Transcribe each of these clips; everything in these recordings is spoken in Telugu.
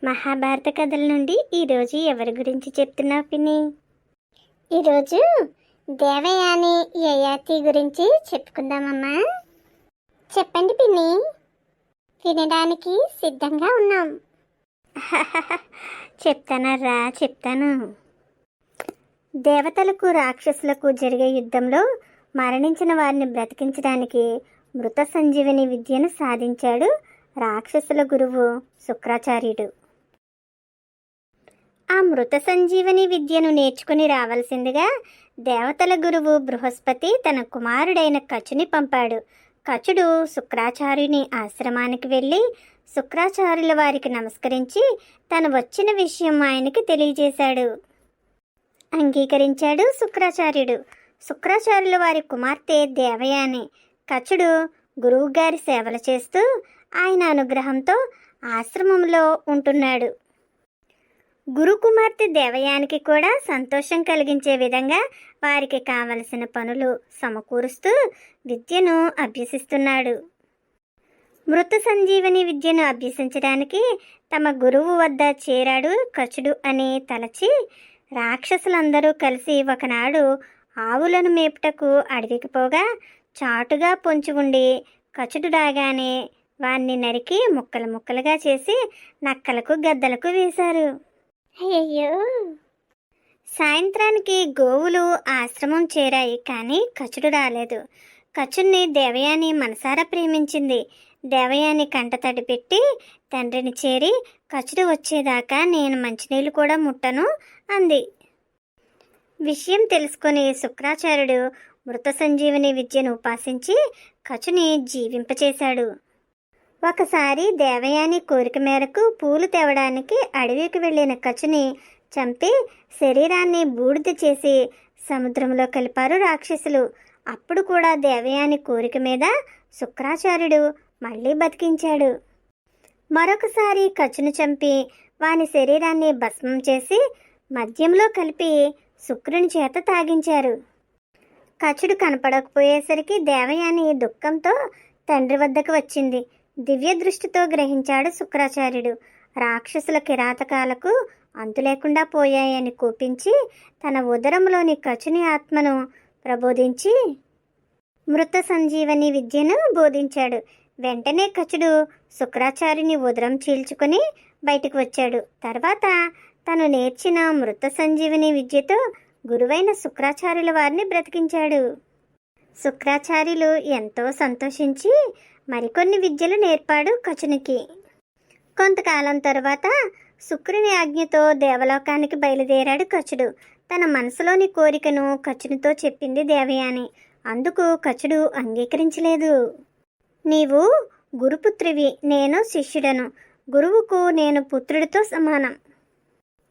మహాభారత కథల నుండి ఈరోజు ఎవరి గురించి చెప్తున్నావు పిన్ని? ఈరోజు దేవయాని యయాతి గురించి చెప్పుకుందామమ్మా. చెప్పండి పిన్ని, వినడానికి సిద్ధంగా ఉన్నాం. చెప్తాను. దేవతలకు రాక్షసులకు జరిగే యుద్ధంలో మరణించిన వారిని బ్రతికించడానికి మృత సంజీవని విద్యను సాధించాడు రాక్షసుల గురువు శుక్రాచార్యుడు. ఆ మృత సంజీవని విద్యను నేర్చుకుని రావాల్సిందిగా దేవతల గురువు బృహస్పతి తన కుమారుడైన కచుని పంపాడు. కచుడు శుక్రాచార్యుని ఆశ్రమానికి వెళ్ళి శుక్రాచార్యుల వారికి నమస్కరించి తను వచ్చిన విషయం ఆయనకి తెలియజేశాడు. అంగీకరించాడు శుక్రాచార్యుడు. శుక్రాచార్యుల వారి కుమార్తె దేవయాని. కచుడు గురువుగారి సేవలు చేస్తూ ఆయన అనుగ్రహంతో ఆశ్రమంలో ఉంటున్నాడు. గురు కుమార్తె దేవయానికి కూడా సంతోషం కలిగించే విధంగా వారికి కావలసిన పనులు సమకూరుస్తూ విద్యను అభ్యసిస్తున్నాడు. మృత సంజీవని విద్యను అభ్యసించడానికి తమ గురువు వద్ద చేరాడు కచుడు అని తలచి రాక్షసులందరూ కలిసి ఒకనాడు ఆవులను మేపుటకు అడవికి పోగా చాటుగా పొంచి ఉండి కచుడు రాగానే వాణ్ణి నరికి ముక్కలు ముక్కలుగా చేసి నక్కలకు గద్దలకు వేశారు. అయ్యో! సాయంత్రానికి గోవులు ఆశ్రమం చేరాయి, కానీ కచుడు రాలేదు. కచుడిని దేవయాని మనసారా ప్రేమించింది. దేవయాని కంటతడి పెట్టి తండ్రిని చేరి కచుడు వచ్చేదాకా నేను మంచినీళ్ళు కూడా ముట్టను అంది. విషయం తెలుసుకొని శుక్రాచార్యుడు మృత సంజీవని విద్యను ఉపాసించి కచుని జీవింపచేశాడు. ఒకసారి దేవయాని కోరిక మేరకు పూలు తేవడానికి అడవికి వెళ్ళిన కచుని చంపి శరీరాన్ని బూడిద చేసి సముద్రంలో కలిపారు రాక్షసులు. అప్పుడు కూడా దేవయాని కోరిక మీద శుక్రాచార్యుడు మళ్ళీ బతికించాడు. మరొకసారి కచును చంపి వాని శరీరాన్ని భస్మం చేసి మద్యంలో కలిపి శుక్రుని చేత తాగించారు. కచుడు కనపడకపోయేసరికి దేవయాని దుఃఖంతో తండ్రి వద్దకు వచ్చింది. దివ్య దృష్టితో గ్రహించాడు శుక్రాచార్యుడు. రాక్షసుల కిరాతకాలకు అంతు లేకుండా పోయాయని కోపించి తన ఉదరంలోని కచుని ఆత్మను ప్రబోధించి మృత సంజీవని విద్యను బోధించాడు. వెంటనే కచుడు శుక్రాచార్యుని ఉదరం చీల్చుకొని బయటకు వచ్చాడు. తర్వాత తను నేర్చిన మృత సంజీవని విద్యతో గురువైన శుక్రాచార్యుల వారిని బ్రతికించాడు. శుక్రాచార్యులు ఎంతో సంతోషించి మరికొన్ని విద్యలు నేర్పాడు కచునికి. కొంతకాలం తరువాత శుక్రుని ఆజ్ఞతో దేవలోకానికి బయలుదేరాడు కచుడు. తన మనసులోని కోరికను కచునితో చెప్పింది దేవయాని. అందుకు కచుడు అంగీకరించలేదు. నీవు గురుపుత్రివి, నేను శిష్యుడను. గురువుకు నేను పుత్రుడితో సమానం.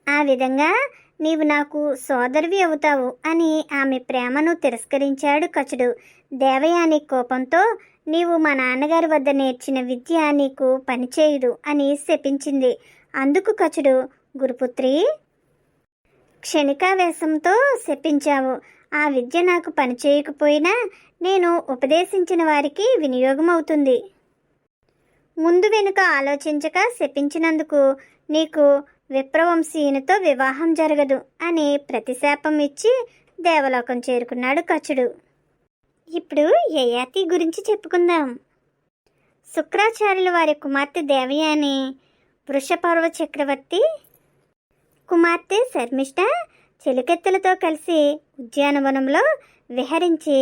ఆ విధంగా నీవు నాకు సోదరివి అవుతావు అని ఆమె ప్రేమను తిరస్కరించాడు కచుడు. దేవయాని కోపంతో నీవు మా నాన్నగారి వద్ద నేర్చిన విద్య నీకు పనిచేయదు అని శపించింది. అందుకు కచుడు, గురుపుత్రి, క్షణికావేశంతో శపించావు. ఆ విద్య నాకు పనిచేయకపోయినా నేను ఉపదేశించిన వారికి వినియోగం అవుతుంది. ముందు వెనుక ఆలోచించక శపించినందుకు నీకు విప్రవంశీయునితో వివాహం జరగదు అని ప్రతిశాపం ఇచ్చి దేవలోకం చేరుకున్నాడు కచుడు. ఇప్పుడు యయాతి గురించి చెప్పుకుందాం. శుక్రాచార్యుల వారి కుమార్తె దేవయాని వృషపర్వ చక్రవర్తి కుమార్తె శర్మిష్ఠ చెలికెత్తలతో కలిసి ఉద్యానవనంలో విహరించి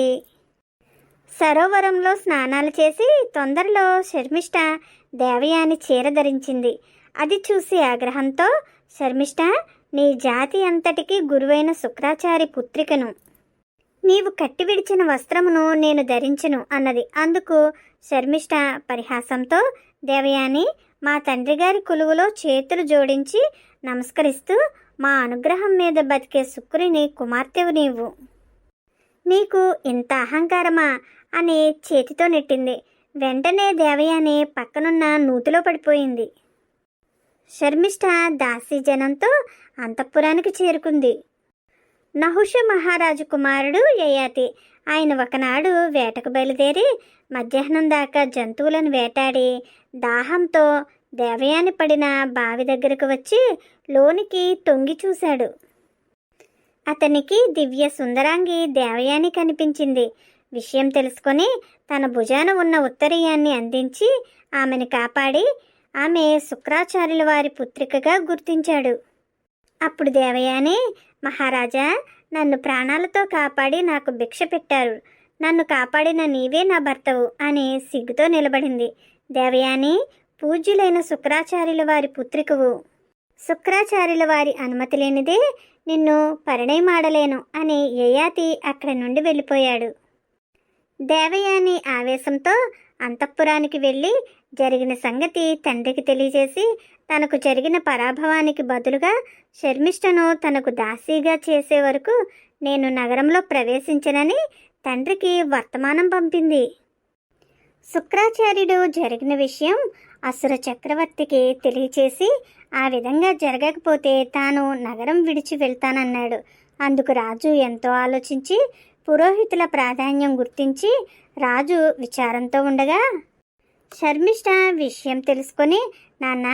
సరోవరంలో స్నానాలు చేసి తొందరలో శర్మిష్ఠ దేవయాని చీర ధరించింది. అది చూసి ఆగ్రహంతో, శర్మిష్ఠ, నీ జాతి అంతటికి గురువైన శుక్రాచారి పుత్రికను. నీవు కట్టి విడిచిన వస్త్రమును నేను ధరించను అన్నది. అందుకు శర్మిష్ఠ పరిహాసంతో, దేవయాని, మా తండ్రి గారి కొలువులో చేతులు జోడించి నమస్కరిస్తూ మా అనుగ్రహం మీద బతికే శుక్రుని కుమార్తెవు నీవు. నీకు ఇంత అహంకారమా అని చేతితో నెట్టింది. వెంటనే దేవయాని పక్కనున్న నూతిలో పడిపోయింది. శర్మిష్ఠ దాసీజనంతో అంతఃపురానికి చేరుకుంది. నహుష మహారాజు కుమారుడు యయాతి. ఆయన ఒకనాడు వేటకు బయలుదేరి మధ్యాహ్నం దాకా జంతువులను వేటాడి దాహంతో దేవయాని పడిన బావి దగ్గరకు వచ్చి లోనికి తొంగి చూశాడు. అతనికి దివ్య సుందరాంగి దేవయాని కనిపించింది. విషయం తెలుసుకొని తన భుజాన ఉన్న ఉత్తరీయాన్ని అందించి ఆమెను కాపాడి ఆమె శుక్రాచార్యుల వారి పుత్రికగా గుర్తించాడు. అప్పుడు దేవయాని, మహారాజా, నన్ను ప్రాణాలతో కాపాడి నాకు భిక్ష పెట్టారు. నన్ను కాపాడిన నీవే నా భర్తవు అని సిగ్గుతో నిలబడింది. దేవయాని, పూజ్యులైన శుక్రాచార్యుల వారి పుత్రికవు. శుక్రాచార్యుల వారి అనుమతి లేనిదే నిన్ను పరిణయమాడలేను అని యయాతి అక్కడి నుండి వెళ్ళిపోయాడు. దేవయాని ఆవేశంతో అంతఃపురానికి వెళ్ళి జరిగిన సంగతి తండ్రికి తెలియజేసి తనకు జరిగిన పరాభవానికి బదులుగా శర్మిష్టను తనకు దాసీగా చేసే వరకు నేను నగరంలో ప్రవేశించనని తండ్రికి వర్తమానం పంపింది. శుక్రాచార్యుడు జరిగిన విషయం అసుర చక్రవర్తికి తెలియచేసి ఆ విధంగా జరగకపోతే తాను నగరం విడిచి వెళ్తానన్నాడు. అందుకు రాజు ఎంతో ఆలోచించి పురోహితుల ప్రాధాన్యం గుర్తించి రాజు విచారంతో ఉండగా శర్మిష్ఠ విషయం తెలుసుకొని, నాన్న,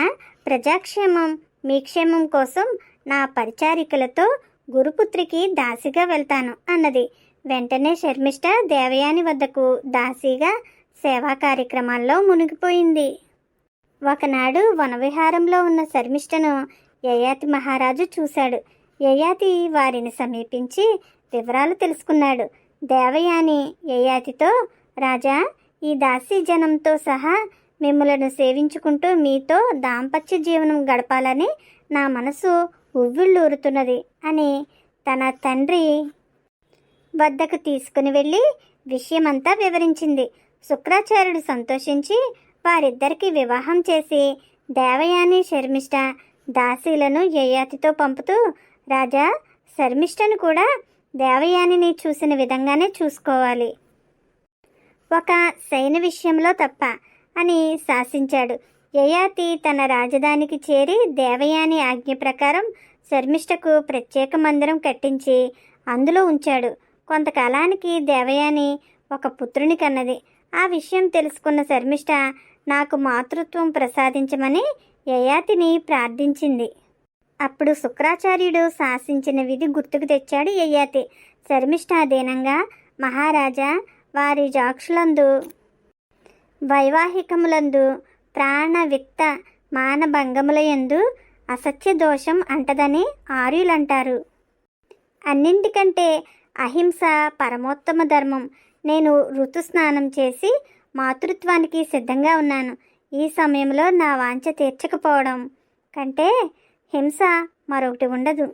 ప్రజాక్షేమం మీ క్షేమం కోసం నా పరిచారికలతో గురుపుత్రికి దాసిగా వెళ్తాను అన్నది. వెంటనే శర్మిష్ఠ దేవయాని వద్దకు దాసిగా సేవా కార్యక్రమాల్లో మునిగిపోయింది. ఒకనాడు వనవిహారంలో ఉన్న శర్మిష్ఠను యయాతి మహారాజు చూశాడు. యయాతి వారిని సమీపించి వివరాలు తెలుసుకున్నాడు. దేవయాని యయాతితో, రాజా, ఈ దాసీ జనంతో సహా మిమ్ములను సేవించుకుంటూ మీతో దాంపత్య జీవనం గడపాలని నా మనసు ఉవ్విళ్ళూరుతున్నది అని తన తండ్రి వద్దకు తీసుకుని వెళ్ళి విషయమంతా వివరించింది. శుక్రాచార్యుడు సంతోషించి వారిద్దరికీ వివాహం చేసి దేవయాని శర్మిష్ఠ దాసీలను యయాతితో పంపుతూ, రాజా, శర్మిష్ఠను కూడా దేవయానిని చూసిన విధంగానే చూసుకోవాలి, ఒక శయన విషయంలో తప్ప అని శాసించాడు. యయాతి తన రాజధానికి చేరి దేవయాని ఆజ్ఞ ప్రకారం శర్మిష్ఠకు ప్రత్యేక మందిరం కట్టించి అందులో ఉంచాడు. కొంతకాలానికి దేవయాని ఒక పుత్రుని కన్నది. ఆ విషయం తెలుసుకున్న శర్మిష్ఠ నాకు మాతృత్వం ప్రసాదించమని యయాతిని ప్రార్థించింది. అప్పుడు శుక్రాచార్యుడు శాసించిన విధి గుర్తుకు తెచ్చాడు యయాతి. శర్మిష్ఠ దీనంగా, మహారాజా, వారి జాక్షులందు వైవాహికములందు ప్రాణ విత్త మానభంగములయందు అసత్య దోషం అంటదని ఆర్యులంటారు. అన్నింటికంటే అహింస పరమోత్తమ ధర్మం. నేను ఋతుస్నానం చేసి మాతృత్వానికి సిద్ధంగా ఉన్నాను. ఈ సమయంలో నా వాంఛ తీర్చకపోవడం కంటే హింస మరొకటి ఉండదు.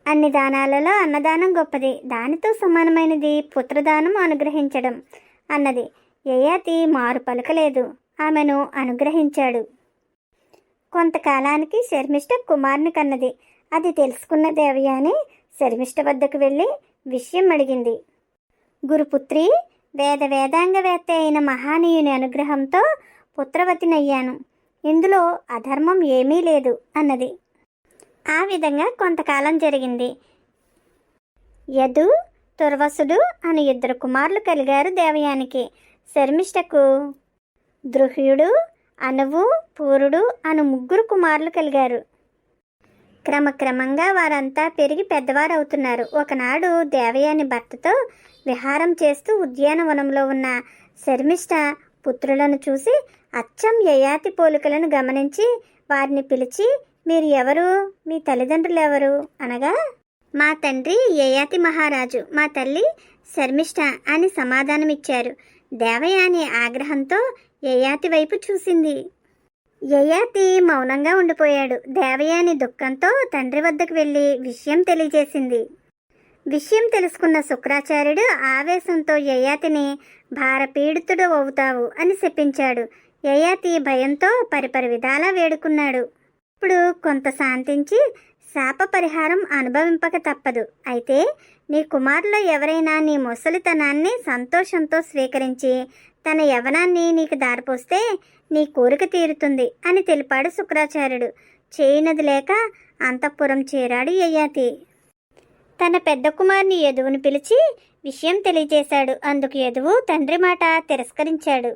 అన్ని దానాలలో అన్నదానం గొప్పది, దానితో సమానమైనది పుత్రదానం అనుగ్రహించడం అన్నది. యయాతి మారు పలకలేదు. ఆమెను అనుగ్రహించాడు. కొంతకాలానికి శర్మిష్ఠ కుమారుని కన్నది. అది తెలుసుకున్న దేవయాని శర్మిష్ఠ వద్దకు వెళ్ళి విషయం అడిగింది. గురుపుత్రి, వేదాంగవేత్త అయిన మహానీయుని అనుగ్రహంతో పుత్రవతినయ్యాను. ఇందులో అధర్మం ఏమీ లేదు అన్నది. ఆ విధంగా కొంతకాలం జరిగింది. యదు, తుర్వసుడు అను 2 కుమారులు కలిగారు దేవయానికి. శర్మిష్ఠకు ద్రుహ్యుడు, అనువు, పూరుడు అను 3 కుమారులు కలిగారు. క్రమక్రమంగా వారంతా పెరిగి పెద్దవారవుతున్నారు. ఒకనాడు దేవయాని భర్తతో విహారం చేస్తూ ఉద్యానవనంలో ఉన్న శర్మిష్ఠ పుత్రులను చూసి అచ్చం యయాతి పోలికలను గమనించి వారిని పిలిచి, మీరు ఎవరు, మీ తల్లిదండ్రులు ఎవరు అనగా, మా తండ్రి యయాతి మహారాజు, మా తల్లి శర్మిష్ఠ అని సమాధానమిచ్చారు. దేవయాని ఆగ్రహంతో యయాతి వైపు చూసింది. యయాతి మౌనంగా ఉండిపోయాడు. దేవయాని దుఃఖంతో తండ్రి వద్దకు వెళ్ళి విషయం తెలియజేసింది. విషయం తెలుసుకున్న శుక్రాచార్యుడు ఆవేశంతో యయాతిని భారపీడితుడు అవుతావు అని శపించాడు. యయాతి భయంతో పరిపరి విధాలా వేడుకున్నాడు. ఇప్పుడు కొంత శాంతించి శాప పరిహారం అనుభవింపక తప్పదు. అయితే నీ కుమారులో ఎవరైనా నీ ముసలితనాన్ని సంతోషంతో స్వీకరించి తన యవనాన్ని నీకు దారిపోస్తే నీ కోరిక తీరుతుంది అని తెలిపాడు శుక్రాచార్యుడు. చేయనది లేక అంతఃపురం చేరాడు యయాతి. తన పెద్ద కుమారుని యదువుని పిలిచి విషయం తెలియజేశాడు. అందుకు యదువు తండ్రి మాట తిరస్కరించాడు.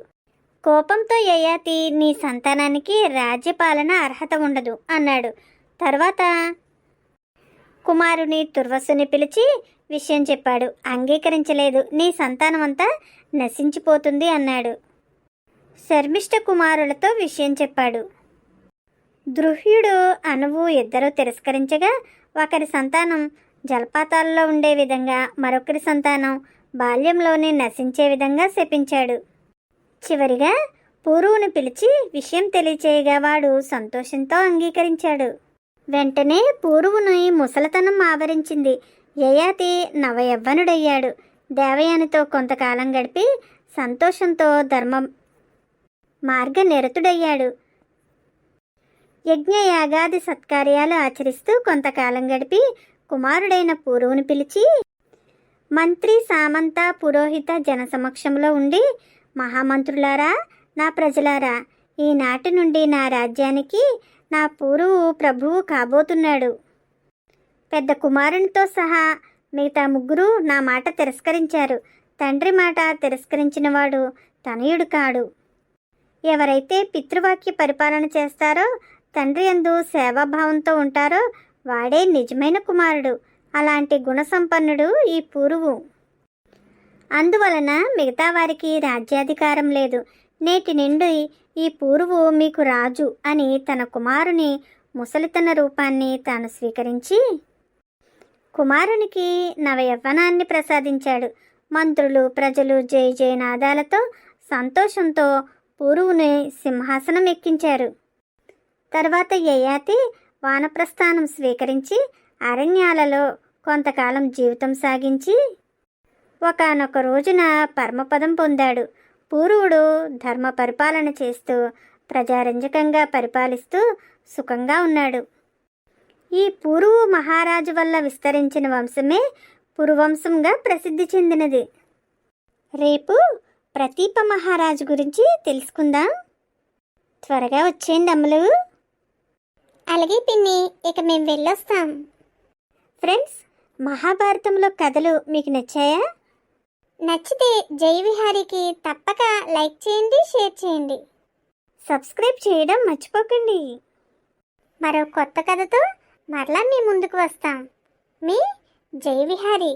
కోపంతో యయాతి నీ సంతానానికి రాజ్యపాలన అర్హత ఉండదు అన్నాడు. తర్వాత కుమారుని తుర్వసుని పిలిచి విషయం చెప్పాడు. అంగీకరించలేదు. నీ సంతానమంతా నశించిపోతుంది అన్నాడు. శర్మిష్ఠ కుమారులతో విషయం చెప్పాడు. ద్రుహ్యుడు అనువు ఇద్దరూ తిరస్కరించగా ఒకరి సంతానం జలపాతాల్లో ఉండే విధంగా, మరొకరి సంతానం బాల్యంలోనే నశించే విధంగా శపించాడు. చివరిగా పూరువును పిలిచి విషయం తెలియచేయగా వాడు సంతోషంతో అంగీకరించాడు. వెంటనే పూరువుని ముసలతనం ఆవరించింది. యయాతి నవయవ్వనుడయ్యాడు. దేవయానితో కొంతకాలం గడిపి సంతోషంతో ధర్మ మార్గనిరతుడయ్యాడు. యజ్ఞయాగాది సత్కార్యాలు ఆచరిస్తూ కొంతకాలం గడిపి కుమారుడైన పూరువుని పిలిచి మంత్రి సామంత పురోహిత జన సమక్షంలో ఉండి, మహామంత్రులారా, నా ప్రజలారా, ఈనాటి నుండి నా రాజ్యానికి నా పూరువు ప్రభువు కాబోతున్నాడు. పెద్ద కుమారునితో సహా మిగతా ముగ్గురు నా మాట తిరస్కరించారు. తండ్రి మాట తిరస్కరించిన వాడు తనయుడు కాడు. ఎవరైతే పితృవాక్య పరిపాలన చేస్తారో, తండ్రి యందు సేవాభావంతో ఉంటారో వాడే నిజమైన కుమారుడు. అలాంటి గుణసంపన్నుడు ఈ పూరువు. అందువలన మిగతా వారికి రాజ్యాధికారం లేదు. నేటి నుండి ఈ పూరువు మీకు రాజు అని తన కుమారుని ముసలితన రూపాన్ని తాను స్వీకరించి కుమారునికి నవయవ్వనాన్ని ప్రసాదించాడు. మంత్రులు ప్రజలు జై జయనాదాలతో సంతోషంతో పూరువుని సింహాసనం ఎక్కించారు. తర్వాత యయాతి వానప్రస్థానం స్వీకరించి అరణ్యాలలో కొంతకాలం జీవితం సాగించి ఒకానొక రోజున పరమపదం పొందాడు. పూరువుడు ధర్మ పరిపాలన చేస్తూ ప్రజారంజకంగా పరిపాలిస్తూ సుఖంగా ఉన్నాడు. ఈ పూరువు మహారాజు వల్ల విస్తరించిన వంశమే పురువంశంగా ప్రసిద్ధి చెందినది. రేపు ప్రతీప మహారాజు గురించి తెలుసుకుందాం. త్వరగా వచ్చేయండి అమ్మలు. అలాగే పిన్ని, ఇక మేము వెళ్ళొస్తాం. ఫ్రెండ్స్, మహాభారతంలో కథలు మీకు నచ్చాయా? నచ్చితే జై విహారీకి తప్పక లైక్ చేయండి, షేర్ చేయండి, సబ్స్క్రైబ్ చేయడం మర్చిపోకండి. మరో కొత్త కథతో మరలా మీ ముందుకు వస్తాం. మీ జై విహారీ.